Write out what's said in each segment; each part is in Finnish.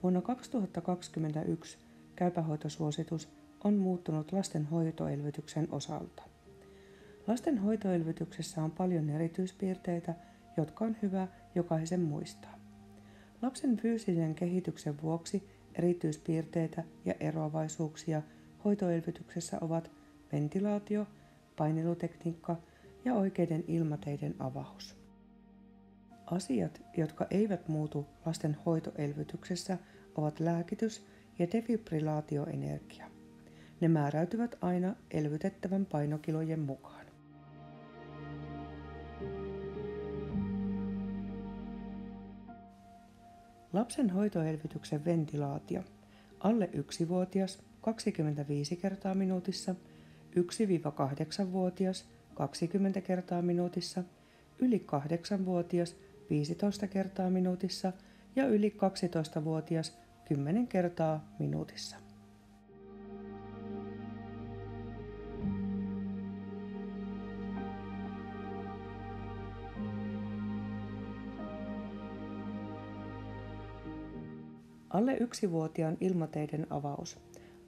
Vuonna 2021 käypähoitosuositus on muuttunut lasten hoitoelvytyksen osalta. Lasten hoitoelvytyksessä on paljon erityispiirteitä, jotka on hyvä jokaisen muistaa. Lapsen fyysisen kehityksen vuoksi erityispiirteitä ja eroavaisuuksia hoitoelvytyksessä ovat ventilaatio, painelutekniikka ja oikeiden ilmateiden avaus. Asiat, jotka eivät muutu lasten hoitoelvytyksessä, ovat lääkitys ja defibrillaatioenergia. Ne määräytyvät aina elvytettävän painokilojen mukaan. Lapsen hoitoelvytyksen ventilaatio. Alle 1-vuotias 25 kertaa minuutissa, 1-8-vuotias 20 kertaa minuutissa, yli 8-vuotias 15 kertaa minuutissa ja yli 12-vuotias 10 kertaa minuutissa. Alle 1-vuotiaan ilmateiden avaus.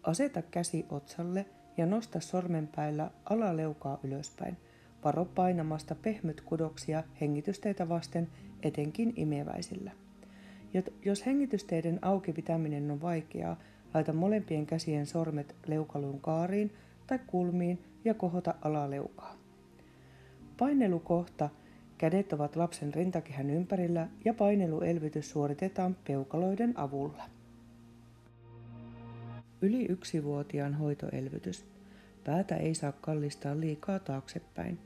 Aseta käsi otsalle ja nosta sormenpäillä alaleukaa ylöspäin. Varo painamasta pehmytkudoksia hengitysteitä vasten, etenkin imeväisillä. Jos hengitysteiden auki pitäminen on vaikeaa, laita molempien käsien sormet leukaluun kaariin tai kulmiin ja kohota alaleukaa. Painelukohta. Kädet ovat lapsen rintakehän ympärillä ja paineluelvytys suoritetaan peukaloiden avulla. Yli 1-vuotiaan hoitoelvytys. Päätä ei saa kallistaa liikaa taaksepäin.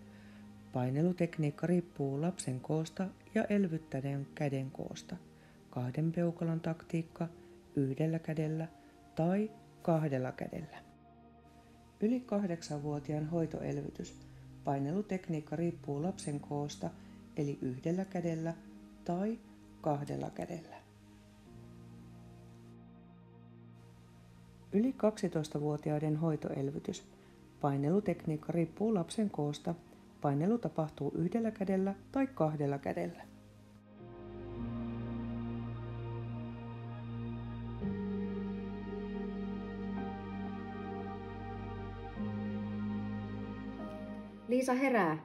Painelutekniikka riippuu lapsen koosta ja elvyttäneen käden koosta. 2 peukalon taktiikka, 1 kädellä tai 2 kädellä. Yli 8-vuotiaan hoitoelvytys. Painelutekniikka riippuu lapsen koosta, eli 1 kädellä tai 2 kädellä. Yli 12-vuotiaiden hoitoelvytys. Painelutekniikka riippuu lapsen koosta. Painelu tapahtuu 1 kädellä tai 2 kädellä. Liisa herää.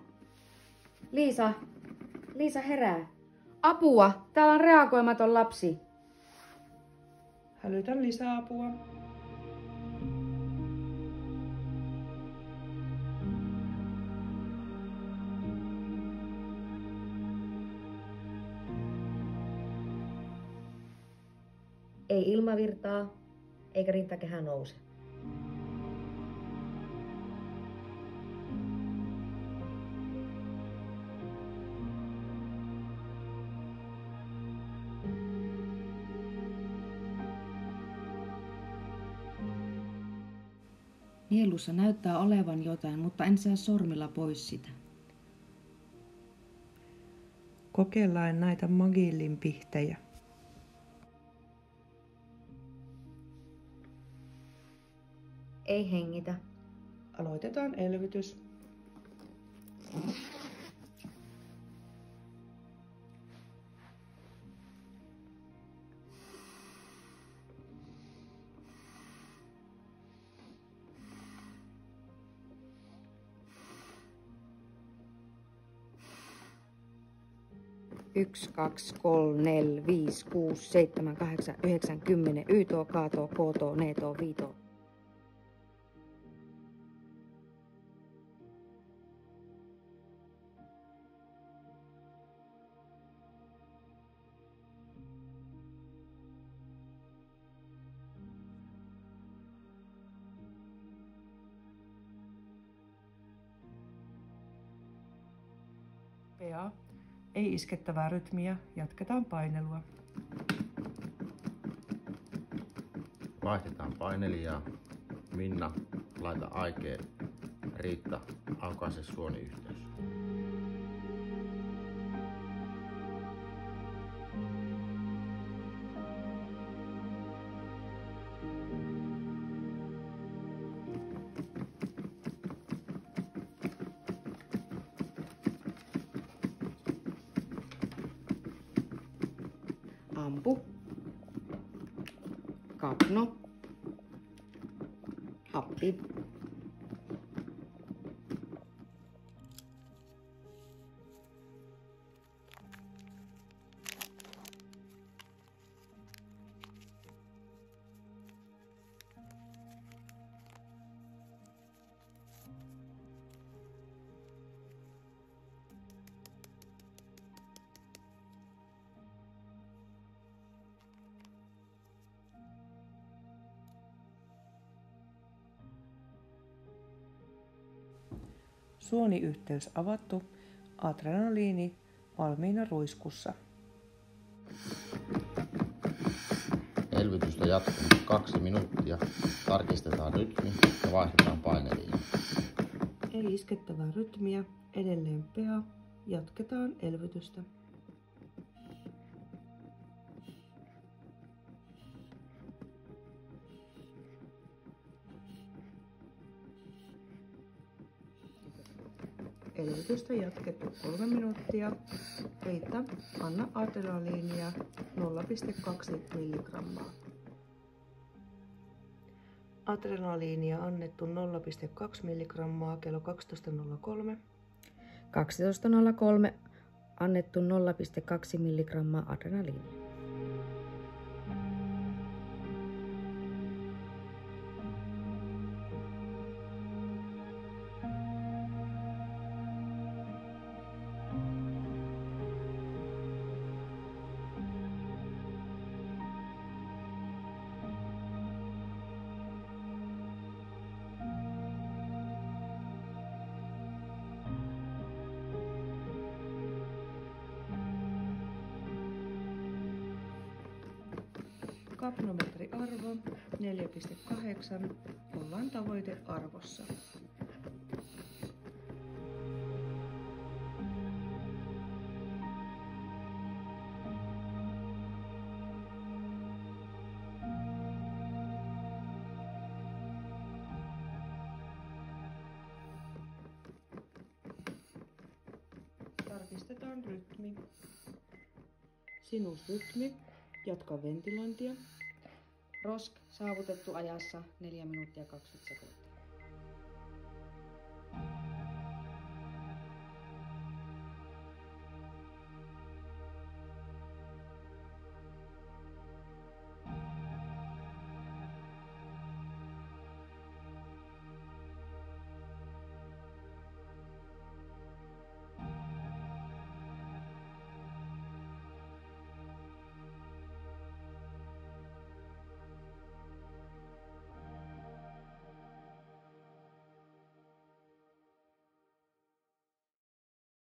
Liisa herää. Apua! Täällä on reagoimaton lapsi. Hälytän lisäapua. Ei ilmavirtaa, eikä rintakehä nouse. Nielussa näyttää olevan jotain, mutta en saa sormilla pois sitä. Kokeillaan näitä Magillin pihtejä. Ei hengitä. Aloitetaan elvytys. Yksi, 2, 3, 4, 5, 6, 7, 8, 9, 10. Yto, kaato, kooto, neeto, viito. PA. Ei iskettävää rytmiä, jatketaan painelua. Vaihdetaan painelijaa. Minna, laita aikeen. Riitta, aukaise suoniyhteys. Ampu. kapno, happi, Suoniyhteys avattu, adrenaliini valmiina ruiskussa. Elvytystä jatkuu 2 minuuttia. Tarkistetaan rytmi ja vaihdetaan paineliin. Ei iskettävää rytmiä, edelleen PEA, jatketaan elvytystä. Elvytystä jatkettu 3 minuuttia. Riitta, anna adrenaliinia 0,2 milligrammaa. Adrenaliinia annettu 0,2 milligrammaa kello 12.03. 12.03 annettu 0,2 milligrammaa adrenaliinia. Kapnometriarvo 4,8, ollaan tavoitearvossa. Tarkistetaan rytmi. Sinusrytmi. Jatka ventilointia. ROSK saavutettu ajassa 4 minuuttia 20 sekuntia.